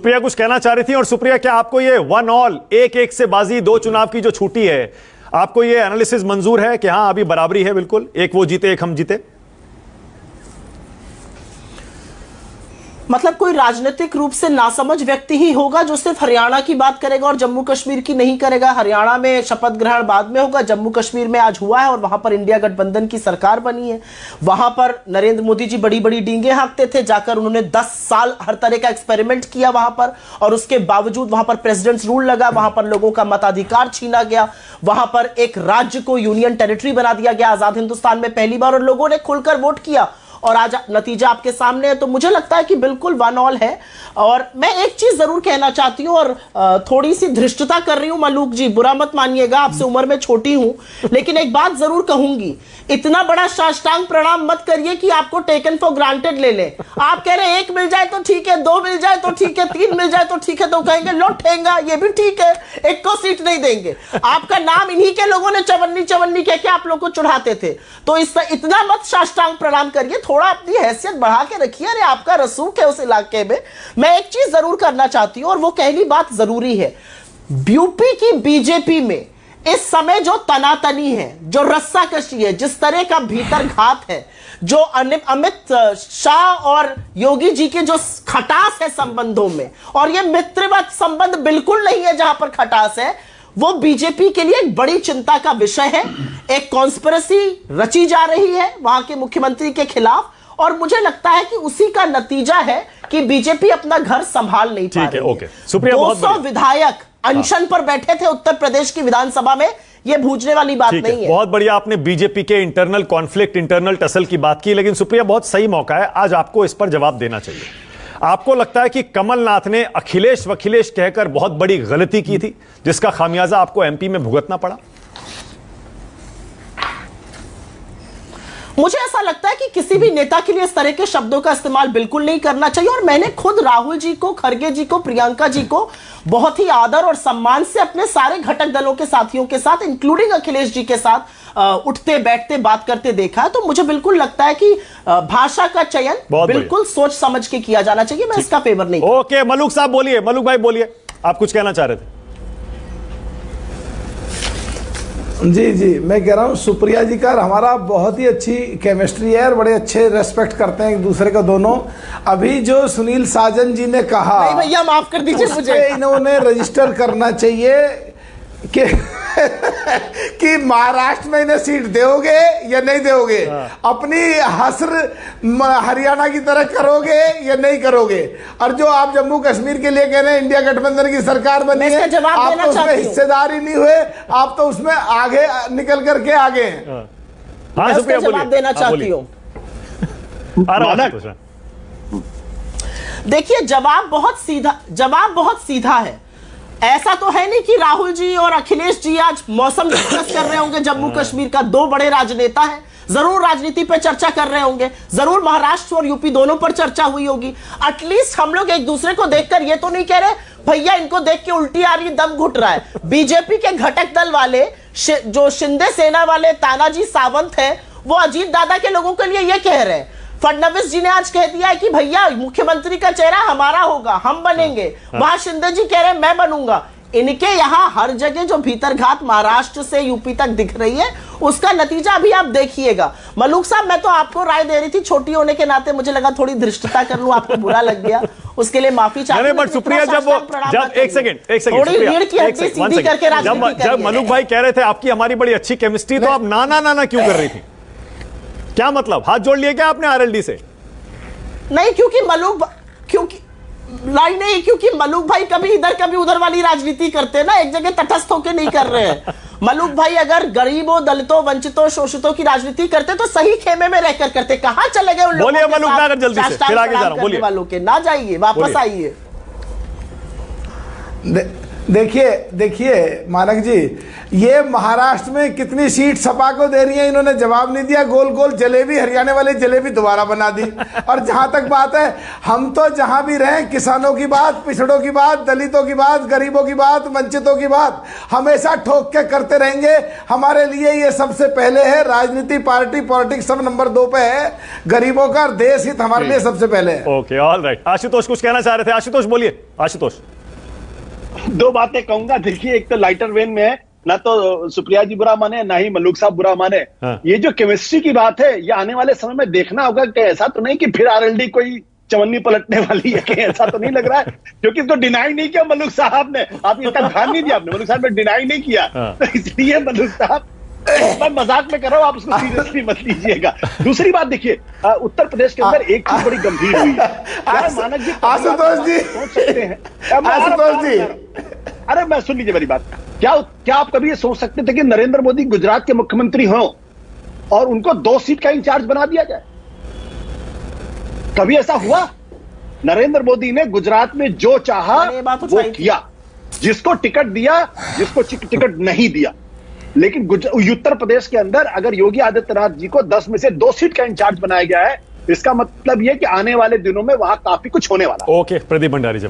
सुप्रिया कुछ कहना चाह रही थी। और सुप्रिया, क्या आपको ये 1 ऑल, 1-1 से बाजी, 2 चुनाव की जो छूटी है, आपको ये एनालिसिस मंजूर है कि हां अभी बराबरी है, बिल्कुल एक वो जीते एक हम जीते? मतलब कोई राजनीतिक रूप से नासमझ व्यक्ति ही होगा जो सिर्फ हरियाणा की बात करेगा और जम्मू कश्मीर की नहीं करेगा। हरियाणा में शपथ ग्रहण बाद में होगा, जम्मू कश्मीर में आज हुआ है और वहां पर इंडिया गठबंधन की सरकार बनी है। वहां पर नरेंद्र मोदी जी बड़ी बड़ी डींगे हाँकते थे, जाकर उन्होंने 10 साल हर तरह का एक्सपेरिमेंट किया वहां पर, और उसके बावजूद वहां पर प्रेसिडेंट्स रूल लगा, वहां पर लोगों का मताधिकार छीना गया, वहां पर एक राज्य को यूनियन टेरिटरी बना दिया गया आजाद हिंदुस्तान में पहली बार, और लोगों ने खुलकर वोट किया और आज नतीजा आपके सामने है। तो मुझे लगता है कि बिल्कुल 1 ऑल है। और मैं एक चीज जरूर कहना चाहती हूं, और थोड़ी सी धृष्टता कर रही हूं मलूक जी, बुरा मत मानिएगा, आपसे उम्र में छोटी हूं, लेकिन एक बात जरूर कहूंगी, इतना बड़ा साष्टांग प्रणाम मत करिए कि आपको टेकन फॉर ग्रांटेड ले लें। आप कह रहे हैं 1 मिल जाए तो ठीक है, 2 मिल जाए तो ठीक है, 3 मिल जाए तो ठीक है, तो कहेंगे लो ठेंगा, ये भी ठीक है, 1 को सीट नहीं देंगे। आपका नाम इन्हीं के लोगों ने चवन्नी चवन्नी कह के आप लोग को चढ़ाते थे। तो इतना मत साष्टांग प्रणाम करिए, थोड़ा अपनी हैसियत बढ़ा के रखिए। अरे आपका रसूख है उस इलाके में। मैं एक चीज जरूर करना चाहती हूं, और वो कहनी बात जरूरी है, यूपी की बीजेपी में इस समय जो तनातनी है, जो रस्साकशी है, जिस तरह का भीतर घात है, जो अमित शाह और योगी जी के जो खटास है संबंधों में, और ये मित्रवत संबंध बिल्कुल नहीं है जहां पर खटास है, वो बीजेपी के लिए एक बड़ी चिंता का विषय है। एक कॉन्स्पिरेसी रची जा रही है वहां के मुख्यमंत्री के खिलाफ, और मुझे लगता है कि उसी का नतीजा है कि बीजेपी अपना घर संभाल नहीं पा रही है। सुप्रिया, 200 विधायक अनशन पर बैठे थे उत्तर प्रदेश की विधानसभा में, यह भूलने वाली बात नहीं है। बहुत बढ़िया, आपने बीजेपी के इंटरनल कॉन्फ्लिक्ट, इंटरनल टसल की बात की, लेकिन सुप्रिया बहुत सही मौका है, आज आपको इस पर जवाब देना चाहिए। आपको लगता है कि कमलनाथ ने अखिलेश वखिलेश कहकर बहुत बड़ी गलती की थी, जिसका खामियाजा आपको एमपी में भुगतना पड़ा? मुझे ऐसा लगता है कि किसी भी नेता के लिए इस तरह के शब्दों का इस्तेमाल बिल्कुल नहीं करना चाहिए, और मैंने खुद राहुल जी को, खड़गे जी को, प्रियंका जी को बहुत ही आदर और सम्मान से अपने सारे घटक दलों के साथियों के साथ, इंक्लूडिंग अखिलेश जी के साथ उठते बैठते बात करते देखा है। तो मुझे बिल्कुल लगता है कि भाषा का चयन बिल्कुल सोच समझ के किया जाना चाहिए। मैं इसका फेवर नहीं। ओके, मलूक साहब बोलिए, मलूक भाई बोलिए, आप कुछ कहना चाह रहे थे? जी, मैं कह रहा हूँ सुप्रिया जी का हमारा बहुत ही अच्छी केमिस्ट्री है और बड़े अच्छे रेस्पेक्ट करते हैं एक दूसरे को दोनों। अभी जो सुनील साजन जी ने कहा, नहीं भैया माफ कर दीजिए मुझे, इन्होंने रजिस्टर करना चाहिए कि महाराष्ट्र में इन्हें सीट दोगे या नहीं दोगे, अपनी हसर हरियाणा की तरह करोगे या नहीं करोगे, और जो आप जम्मू कश्मीर के लिए कह रहे हैं इंडिया गठबंधन की सरकार बनी है, आप तो उसमें हिस्सेदार ही नहीं हुए, आप तो उसमें आगे निकल करके आगे हैं। जवाब देना चाहती हूँ। देखिए, जवाब बहुत सीधा है। ऐसा तो है नहीं कि राहुल जी और अखिलेश जी आज मौसम डिस्कस कर रहे होंगे जम्मू कश्मीर का, 2 बड़े राजनेता हैं, जरूर राजनीति पर चर्चा कर रहे होंगे, जरूर महाराष्ट्र और यूपी दोनों पर चर्चा हुई होगी। एटलीस्ट हम लोग एक दूसरे को देखकर ये तो नहीं कह रहे भैया इनको देख के उल्टी आ रही, दम घुट रहा है। बीजेपी के घटक दल वाले, जो शिंदे सेना वाले तानाजी सावंत है, वो अजीत दादा के लोगों के लिए ये कह रहे हैं। फडणवीस जी ने आज कह दिया है कि भैया मुख्यमंत्री का चेहरा हमारा होगा, हम बनेंगे। वहां शिंदे जी कह रहे हैं मैं बनूंगा। इनके यहां हर जगह जो भीतरघात महाराष्ट्र से यूपी तक दिख रही है, उसका नतीजा अभी आप देखिएगा। मलूक साहब, मैं तो आपको राय दे रही थी, छोटी होने के नाते मुझे लगा थोड़ी धृष्टता कर लूं, आपको बुरा लग गया, उसके लिए माफी चाहती हूं। बट सुप्रिया, जब एक सेकंड थोड़ी रीढ़ की हड्डी सीधी करके जब मलूक भाई कह रहे थे आपकी हमारी बड़ी अच्छी केमिस्ट्री, तो आप ना क्यों कर रही थी? क्या मतलब, हाथ जोड़ लिए क्या आपने आरएलडी से? नहीं, क्योंकि मलूक भाई कभी इधर कभी उधर वाली राजनीति करते हैं ना, एक जगह तटस्थ होकर नहीं कर रहे हैं। मलूक भाई अगर गरीबों, दलितों, वंचितों, शोषितों की राजनीति करते तो सही खेमे में रहकर करते। कहां चले गए उन लोगों? बोलिए मलूक भाई, जल्दी से, फिर आगे जा रहा हूं, बोलिए। वालों के ना जाइए, वापस आइए। देखिए मानक जी, ये महाराष्ट्र में कितनी सीट सपा को दे रही है, इन्होंने जवाब नहीं दिया। गोल गोल जलेबी, हरियाणा वाली जलेबी दोबारा बना दी। और जहां तक बात है, हम तो जहां भी रहें किसानों की बात, पिछड़ों की बात, दलितों की बात, गरीबों की बात, वंचितों की बात हमेशा ठोक के करते रहेंगे। हमारे लिए ये सबसे पहले है। राजनीति, पार्टी, पॉलिटिक्स सब नंबर 2 पे है। गरीबों का देश हित हमारे लिए सबसे पहले है। Okay, all right. आशुतोष कुछ कहना चाह रहे थे, आशुतोष बोलिए। आशुतोष, 2 बातें कहूंगा। देखिए, एक तो लाइटर वेन में है, ना तो सुप्रिया जी बुरा माने, ना ही मल्लुक साहब बुरा माने। हाँ। ये जो केमिस्ट्री की बात है, ये आने वाले समय में देखना होगा कि ऐसा तो नहीं कि फिर आरएलडी कोई चवन्नी पलटने वाली है, कि ऐसा तो नहीं लग रहा है। क्योंकि तो डिनाई नहीं किया मल्लुक साहब ने, आप इसका ध्यान नहीं दिया आपने, मल्लुक साहब ने डिनाई नहीं किया। हाँ। तो इसलिए मल्लुक साहब, मैं मजाक में कर रहा हूं, आप उसको सीरियसली मत लीजिएगा। दूसरी बात देखिए, उत्तर प्रदेश के अंदर एक चीज बड़ी गंभीर हुई है। क्या मानक जी, आशुतोष जी सोच सकते हैं, आशुतोष जी, अरे मैं सुन लीजिए मेरी बात। क्या आप कभी ये सोच सकते थे कि नरेंद्र मोदी गुजरात के मुख्यमंत्री हों और उनको 2 सीट का इंचार्ज बना दिया जाए? कभी ऐसा हुआ? नरेंद्र मोदी ने गुजरात में जो चाहा वो किया, जिसको टिकट दिया, जिसको टिकट नहीं दिया। लेकिन उत्तर प्रदेश के अंदर अगर योगी आदित्यनाथ जी को 10 में से 2 सीट का इंचार्ज बनाया गया है, इसका मतलब यह कि आने वाले दिनों में वहां काफी कुछ होने वाला है। ओके, प्रदीप भंडारी जी।